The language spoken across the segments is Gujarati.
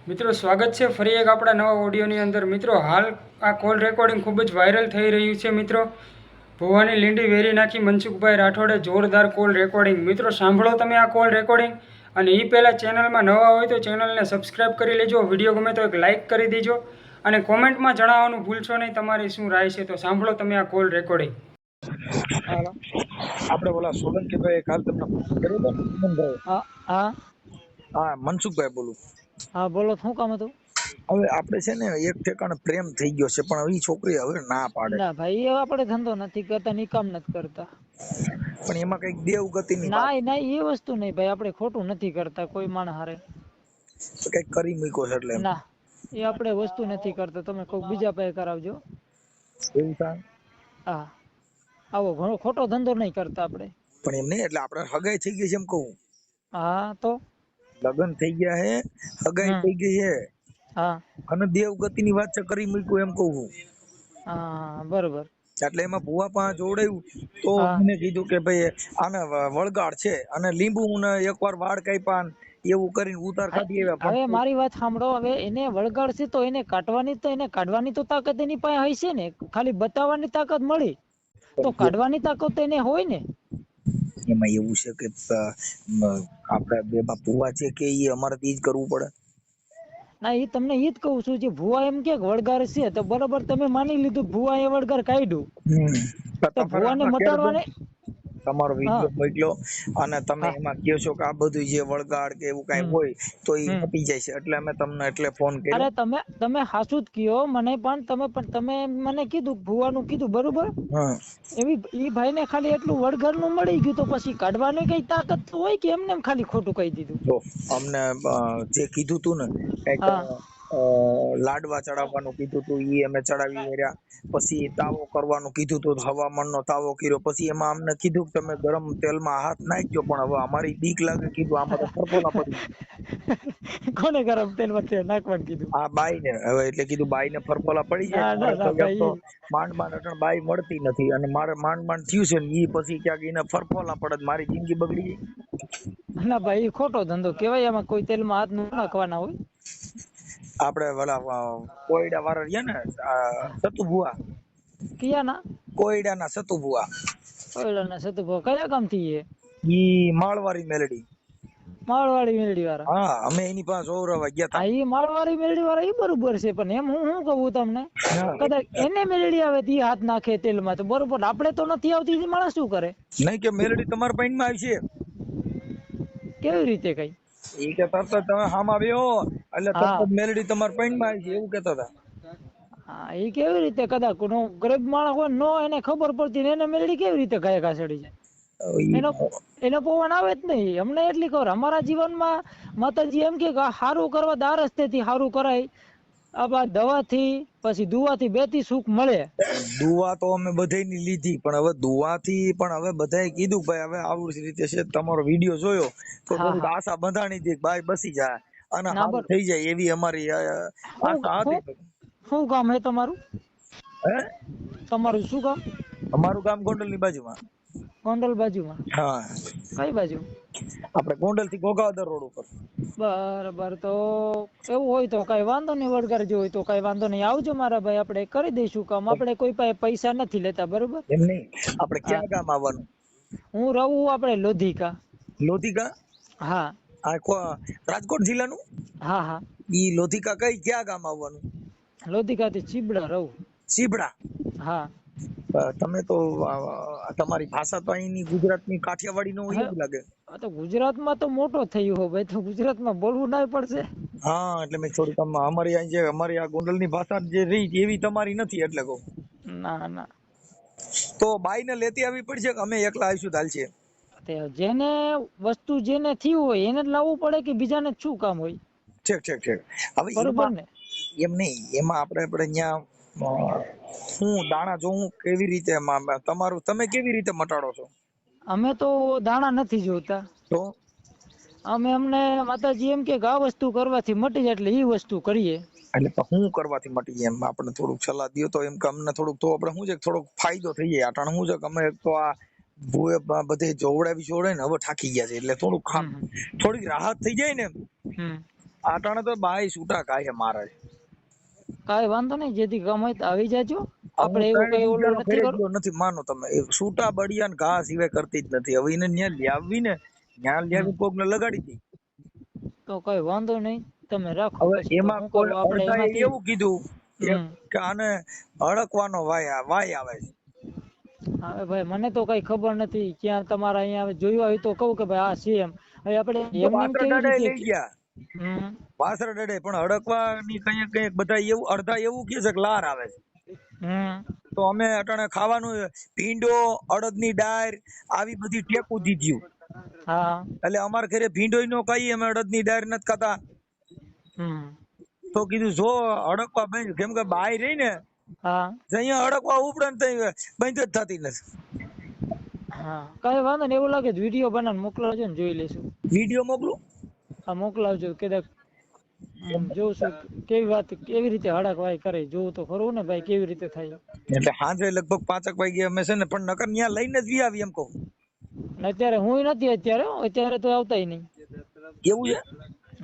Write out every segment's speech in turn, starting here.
મિત્રો સ્વાગત છે ફરી એક આપણા નવા ઓડિયોની અંદર. મિત્રો હાલ આ કોલ રેકોર્ડિંગ ખૂબ જ વાયરલ થઈ રહ્યું છે. મિત્રો ભુવાની લીંડી વેરી નાખી મનસુખભાઈ રાઠોડે જોરદાર કોલ રેકોર્ડિંગ. મિત્રો સાંભળો તમે આ કોલ રેકોર્ડિંગ. અને એ પહેલાં ચેનલમાં નવા હોય તો ચેનલને સબસ્ક્રાઈબ કરી લેજો. વિડીયો ગમે તો એક લાઇક કરી દેજો અને કોમેન્ટમાં જણાવવાનું ભૂલશો નહીં તમારી શું રાય છે. તો સાંભળો તમે આ કોલ રેકોર્ડિંગ. આપણે ઓલા સોલંકીભાઈ કાલ તમને ફોન કર્યો હતો ને હેમંતભાઈ? હા હા હા, મનસુખભાઈ બોલું. હા બોલો, શું કામ હતું? હવે આપણે છે ને એક ઠેકાણે પ્રેમ થઈ ગયો છે, પણ એ છોકરી હવે ના પાડે. ના ભાઈ, એ આપણે ધંધો નથી કરતા, નિકામ નથી કરતા. પણ એમાં કઈક દેવગતિની વાત ના ના, એ વસ્તુ નહીં ભાઈ, આપણે ખોટું નથી કરતા કોઈ માણસ હારે. કઈક કરી મૂક્યો છે એટલે એમ. ના, એ આપણે વસ્તુ નથી કરતા. તમે કોઈ બીજા પાસે કરાવજો. એવું થાય. હા, આવો ઘણો ખોટો ધંધો નહીં કરતા આપણે. પણ એમ નહીં, એટલે આપણે હગાઈ થઈ ગઈ છે એમ કહું. હા તો લગ્ન થઈ ગયા હે, હગાઈ થઈ ગઈ છે, હા અને દેવગતિની વાત છે કરી મૂક્યું એમ કહું છું. હા બરોબર. એટલે એમાં ભુવા પાસે જોડાયું તો હા. મને કીધું કે ભાઈ આને વળગાડ છે અને લીંબુ ને એકવાર વાળ કાપ્યા ને એવું કરીને ઉતાર કાઢી આવ્યા. હવે પણ મારી વાત સાંભળો. હવે એને વળગાડશે તો એને કાઢવાની તો તાકાત એની પાસે હશે ને. ખાલી બતાવવાની તાકાત મળી તો કાઢવાની તાકાત એને હોય ને. એમાં એવું છે કે આપડા બેમાં ભુવા છે કે એ અમારે જ કરવું પડે. ના, એ તમને ઈ જ કહું છું. જે ભુવા એમ કે વળગાર છે તો બરોબર, તમે માની લીધું ભુવા એ વળગાર કાઢ્યું તો ભુવાને મટાડવાને. તમારો હા વિડીયો મોકલ્યો અને તમે હા એમાં કહો છો કે આ બધું જે વળગાડ કે એવું કઈ હોય તો એ મટી જાય છે, એટલે અમે તમને એટલે ફોન કર્યો. અરે તમે હાસુ જ કયો મને, પણ તમે મને કીધું ભુવાનું કીધું બરોબર. હા, એવી ઈ ભાઈને ખાલી એટલું વળગાર નું મળી ગયું તો પછી કાઢવાની કઈ તાકાત તો હોય કે એમને એમ ખાલી ખોટું કહી દીધું? જો અમને જે કીધું તું ને કઈક હા લાડવા ચડાવવાનું કીધું તું, ઈ અમે ચડાવી રહ્યા. પછી તાવો કરવાનું કીધું તું, હવામાનનો તાવો કર્યો. પછી એમાં અમને કીધું કે તમે ગરમ તેલમાં હાથ નાખજો, પણ હવે અમારી બીક લાગે. કીધું આમાં તો ફરફોલા પડી. કોને ગરમ તેલ વચ્ચે નાખવાનું કીધું? આ બાઈ ને હવે એટલે કીધું બાઈ ને ફરફોલા પડી જાય. ના ના મારે તો ના એમ તો ભાઈ. માંડ અટણ બાઈ મળતી નથી, અને મારે માંડ થયું છે ને ઈ પછી ક્યાંક એને ફરફોલા પડે તો મારી જિંદગી બગડી ગઈ. ના ભાઈ, એ ખોટો ધંધો કેવાય. એમાં કોઈ તેલમાં હાથ ન નાખવાના હોય. આપડે ઓલા કોયડા વાળા રહ્યા ને સતુ ભુવા, કિયાના કોયડા ના સતુ ભુવા, ઓયલાના સતુભો કયા ગામ થી? એ ઈ માળવારી મેલડી. માળવાડી મેલડી વાળા? હા, અમે એની પાસે જોવરાવા ગયા હા, હતા. એ માળવાડી મેલડી વાળા એ બરોબર છે, પણ એમ હું કહું તમને, કદાચ એને મેલડી આવે તે હાથ નાખે તેલમાં તો બરોબર. આપણે તો નથી આવતી, એ માણસ શું કરે? નહીં કે મેલડી તમારા પાઈન માં આવી છે. કેવી રીતે કઈ? ઈ કે તરત જ તમે હામાં બેહો એટલે તરત હા જ મેલડી તમારા પાઈન માં આવી છે એવું કેતા હતા. હા, એ કેવી રીતે? કદાચ નો ગરીબ માણસ હોય, નો એને ખબર પડતી ને એને મેલડી કેવી રીતે ગાય ઘાસડી જાય? એનો એનો પવન આવે જ નહીં. અમને એટલી ખબર. અમારા જીવનમાં માતાજી એમ કે સારું કરવા દર રસ્તેથી સારું કરાય. આ દવાથી પછી દુવાથી બેથી સુખ મળે. દુવા તો અમે બધાયની લીધી, પણ હવે દુવાથી પણ હવે બધાએ કીધું ભાઈ હવે આવું રીતે છે. તમારો વિડીયો જોયો તો હા થોડીક હા. આશા બંધાણી હતી, બાઈ બસી જાય અને ના સારું થઈ જાય એવી અમારી આશા હતી. શું કામ હે તમારું? હે, તમારું શું કામ? અમારું ગામ ગોંડલ ની બાજુમાં. ગોંડલ બાજુમાં? હા, કઈ બાજુ? આપણે ગોંડલ થી ઘોઘાદર રોડ ઉપર. બરાબર. તો એવું હોય તો કઈ વાંધો નહીં. વળગાડજો હોય તો કઈ વાંધો નહીં. આવજો મારા ભાઈ, આપણે કરી દઈશું કામ. આપણે કોઈ પાસે પૈસા નથી લેતા, બરોબર? એમ નહીં, આપણે હા, ક્યાં ગામ આવવાનું? હું રહું આપણે લોધિકા. લોધિકા? હા રાજકોટ જિલ્લાનું? હા હા. ઈ લોધિકા કઈ ક્યાં ગામ આવવાનું? લોધિકા થી ચીબડા રહું. સીબડા? હા. તમે તો તમારી ભાષા તો અહીંની ગુજરાતની કાઠિયાવાડી નો હોય હે, એવું લાગે. આ તો ગુજરાતમાં તો મોટો થયો હો ભાઈ, તો ગુજરાતમાં બોલવું ના પડશે. હા, એટલે મેં થોડીક અમારી અહીં જે અમારી આ ગોંડલની ભાષા જે રહી એવી તમારી નથી એટલે કહું. ના ના, તો બાઈ ને લેતી આવી પડશે કે અમે એકલા આવીશું તો હાલશે? જેને વસ્તુ જેને થયું હોય એને જ લાવવું પડે કે બીજાને જ શું કામ હોય? ઠીક ઠીક ઠીક. હવે બરોબર એમાં ને? એમ નહીં, એમાં આપણે અહીંયા હું દાણા જોઉં કેવી રીતે તમારું તમે કેવી રીતે મટાડો છો? અમે તો દાણા નથી જોતા. તો અમને માતાજી એમ કે આ વસ્તુ કરવાથી મટી જાય એટલે એ વસ્તુ કરીએ. એટલે તો હું કરવાથી મટી જાય એમ આપણે થોડુંક સલાહ દો તો, એમ કે અમને થોડુંક તો આપણે શું છે થોડોક ફાયદો થઈ જાય. અટાણે શું છે કે અમે તો આ ભૂએ બધે જોવડાવી ને હવે થાકી ગયા છે, એટલે થોડીક રાહત થઈ જાય ને. આટાણે તો બાઈ છૂટા કાંઈ મારે કાંઈ વાંધો નહીં, જેથી કામ હોય તો આવી જાજો. આપણે એવું કઈ ઓલું નથી ફેરે કરવું. ગયો નથી માનો તમે એ છૂટા બળિયા ને ઘા સિવાય કરતી જ નથી. હવે એને ન્યા લાવવી ને ન્યા લાવી કોક ને લગાડી દઈ. તો કઈ વાંધો નહીં, તમે રાખો. હવે પછી તો એમાં શું કરવું આપણે અડધાએ એમાંથી? એવું કીધું હમ. કે આને હડકવાનો વાય આવે છે. હવે ભાઈ મને તો કઈ ખબર નથી, ક્યાં તમારા અહીંયા જોયું હોય તો કહું કે ભાઈ આ છે એમ. હવે આપણે એમને એમ વાસરા કેવી દાડાએ લઈ રીતે? ગયા હમ. વાસરા દાડે, પણ હડકવાની કઈક બધા એવું અડધા એવું કે છે કે લાર આવે છે. હમ. તો અમે અટાણે ખાવાનું ભીંડો, અડદની ડાળ આવી બધી ટેકું દીધું. હા. એટલે અમારા ઘરે ભીંડોય નો ખાઈએ, અમે અડદની ડાળ નથી ખાતા. હમ. તો કીધું જો હડકવા બંધ, કેમ કે બાય રહી ને હા. અહીંયા હડકવા ઉપડે ને તઈ બંધ જ થતી નથી. હા કઈ વાંધો નહીં, એવું લાગે તો વિડીયો બનાવીને મોકલાવજો ને જોઈ લેશું. વિડીયો મોકલું? હા મોકલાવજો કદાચ જોઉં છું કેવી વાત, કેવી રીતે હડકવાય કરે જોવું તો ખરું ને ભાઈ, કેવી રીતે થાય. એટલે સાંજે લગભગ 5 વાગે અમે છે ને, પણ નકર ત્યાં લઈને જ વી આવી એમ કહું. ને અત્યારે હું નથી, અત્યારે તો આવતાય નહીં. એવું છે?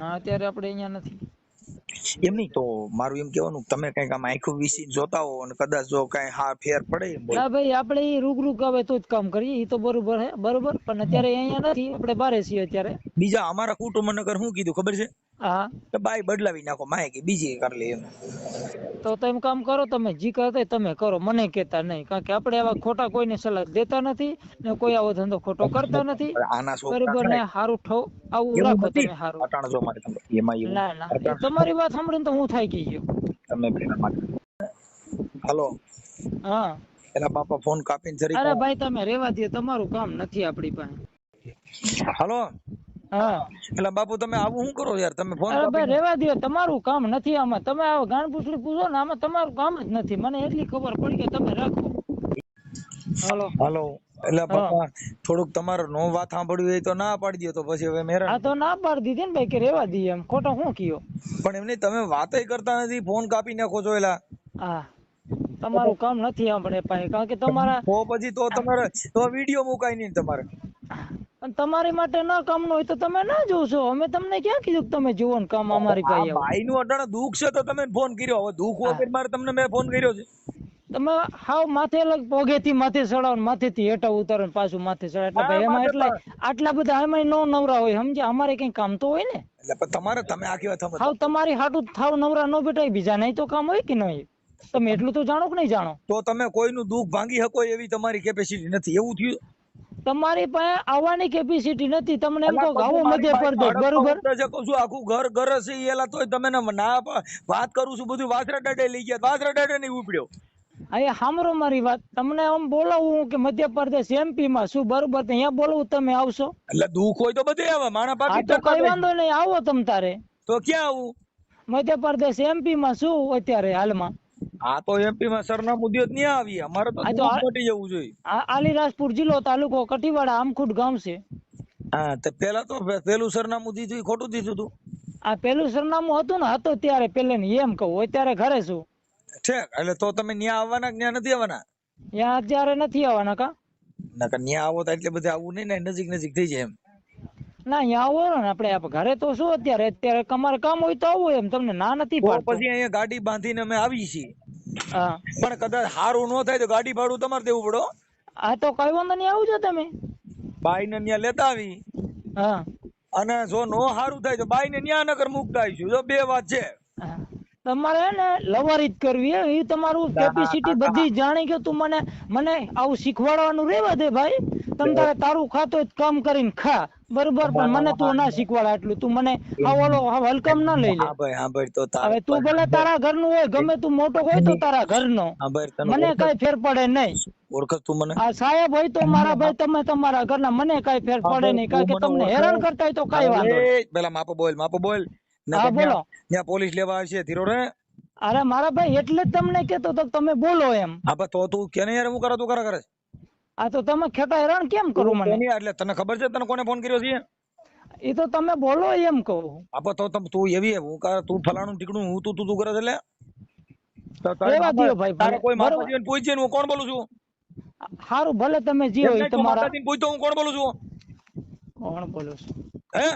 હા અત્યારે આપણે અહીંયા નથી. એમ નહીં તો મારું એમ કહેવાનું, તમે કઈક આમ આંખું વીસી જોતા હો અને કદાચ જો કઈ હા ફેર પડે એમ બોલો. ના ભાઈ આપણે ઈ રૂબરૂ આવે તો જ કામ કરીએ, એ તો બરોબર હે, બરોબર. પણ અત્યારે અહીંયા નથી, આપણે બારે છીએ અત્યારે. બીજા અમારા કુટુંબ નગર શું કીધું ખબર છે હા કે બાઈ બદલાવી નાખો, માયકી બીજી કરી લે એમ. તો તમે કામ કરો, તમે જી કરતા તમે કરો, મને કહેતા નહીં. કારણ કે આપણે આવા ખોટા કોઈને સલાહ દેતા નથી ને કોઈ આવો ધંધો ખોટો કરતા નથી, આના છોકરા બરોબર ને. સારું ઠો આવું એવું રાખો નથી તમે સારું. અટાણે જો મારે એમાં એવું ના ના એ તમારી વાત સાંભળીને તો હું થાકી ગયો. તમે પેલા માટે હાલો હા એના બાપા ફોન કાપીને જરી અરે ભાઈ તમે રેવા દો, તમારું કામ નથી આપણી પાસે. હાલો હા એટલે બાપુ તમે આવું શું કરો યાર, તમે ફોન અરે ભાઈ કાપીને રેવા દો, તમારું કામ નથી આમાં. તમે આ ગાણ પૂછડી પૂછો ને, આમાં તમારું કામ જ નથી. મને એટલી ખબર પડી કે તમે રાખો. હાલો હાલો એટલે બાપા થોડુંક તમારે નો વાત સાંભળવી હોય તો ના પાડી દો, તો પછી હવે મેરા. આ તો ના પાડી દીધી ને ભાઈ કે રેવા દઈએ એમ, ખોટો શું કયો. પણ એમને તમે વાતય કરતા નથી, ફોન કાપી નાખો છો. એલા હા તમારું કામ નથી આપણે પાસે, કારણ કે તમારા તો પછી તો તમારે તો વિડીયો મુકાય નહીં તમારે. અને તમારી માટે ના કામ નું હોય તો તમે ના જોશો. અમે તમને ક્યાં કીધું કે તમે જુઓ ને કામ અમારી પાસે આવો. બાઈ નું અટાણે દુઃખ છે તો તમે ફોન કર્યો. હવે દુઃખ વગર મારે તમને મેં ફોન કર્યો છે. તમે હાવ માથે અલગ પોગેથી માથે ચડાવો ને માથેથી હેઠા ઉતારો ને પાછું માથે ચડાવો. એટલે ભાઈ એમાં એટલા આટલા બધા એમાં નો નવરા હોય, સમજ્યા? અમારે કઈ કામ તો હોય ને. એટલે પણ તમારે તમે આખી વાત સમજો. હાવ તમારી હાટું થાવ નવરા નો બેઠા, બીજા નહીં તો કામ હોય કે ન હોય. તમે એટલું તો જાણો કે નહીં જાણો? તો તમે કોઈનું દુઃખ ભાંગી શકો એવી તમારી કેપેસિટી નથી, એવું થયું. તમારી પાસે આવવાની કેપેસિટી નથી. તમને એમ કહો આવો મધ્યપ્રદેશ, બરોબર? આખું ઘર ઘર છે એલા તોય તમે ના વાત કરું છું. બધું વાસરા દાડે લઈ ગયા, વાસરા દાડે નહીં ઉપડ્યો. અહીંયા સાંભળો મારી વાત. તમને આમ બોલાવું કે મધ્યપ્રદેશ MP માં શું, બરોબર? ત્યાં બોલાવું, તમે આવશો? એટલે દુઃખ હોય તો બધે આવે માણા હા પાકી. તો કઈ વાંધો નહીં, આવો તમ તારે. તો ક્યાં આવું? મધ્યપ્રદેશ MP માં શું અત્યારે હાલમાં? હા તો MP માં સરનામું દ્યો નહીં આવી. અમારે તો દુઃખ મટી જવું જોઈએ. આલીરાજપુર જિલ્લો, તાલુકો કટીવાડા, આમખુટ ગામ છે. હા તો પેલા તો પેલું સરનામું દીધું, ખોટું દીધું તું. આ પેલું સરનામું હતું ને, હતો ત્યારે પેલે એમ કહું, અત્યારે ઘરે છું. ઠેક એટલે તો તમે ન્યા આવવાના કે ન્યા નથી આવવાના? ત્યાં અત્યારે નથી આવવાના કા? નકર ન્યા આવો તો એટલે બધે આવું નહીં ને, નજીક નજીક થઈ જાય એમ. ના અહીંયા આવો ને, આપણે ઘરે તો શું અત્યારે તમારે કામ હોય તો આવો એમ, તમને ના નથી પાડતો. પછી અહીંયા ગાડી બાંધીને અમે આવી છીએ. હા પણ કદાચ સારું ન થાય તો ગાડી ભાડું તમારે દેવું પડો. આ તો કઈ વાંધો નહીં, આવજો તમે. બાઈ ને ન્યા લેતા આવી, હા અને જો નો સારું થાય તો બાઈ ને ન્યા નગર મુકતા આવીશું. જો બે વાત છે. હા. તમારે ને લવારી જ કરવી હે, એ તમારું કેપેસિટી બધી જાણી ગયો. તું મને આવું શીખવાડવાનું રેવા દે ભાઈ. તમ તારે તારું ખાતો કામ કરીને ખા, બરોબર? પણ મને તું ના શીખવાડા એટલું. તું મને ઓલો હલકમ ના લઈ લે. હા ભાઈ, હા ભાઈ. તો હવે તું ભલે તારા ઘરનું હોય, ગમે તું મોટો હોય તો તારા ઘરનો, મને કઈ ફેર પડે નહીં. ઓળખ તું મને? આ સાહેબ હોય તો મારા ભાઈ, તમે તમારા ઘરના, મને કઈ ફેર પડે નહીં. કારણ કે તમને હેરાન કરતા હોય તો કઈ વાંધો નહીં. પેલા માપો બોલ. હા બોલો. ત્યાં પોલીસ લેવા આવશે ધીરો રે. અરે મારા ભાઈ એટલે જ તમને કેતો તો તમે બોલો એમ. હા તો તું કેને યાર હું તું કરે? આ તો તમે ખેટા હેરાન કેમ કરો મને? એટલે તને ખબર છે તને કોને ફોન કર્યો છે? એ તો તમે બોલો એમ કહું. આપો તો તું એવી હું તું ફલાણું ટીકડું હું તું કરે છે. એટલે રેવા દ્યો ભાઈ. તારે કોઈ માતાજીને પૂછજે હું કોણ બોલું છું. સારું ભલે તમે જીવો તમારા. માતાજીને પૂછતો હું કોણ બોલું છું. કોણ બોલો છો? હે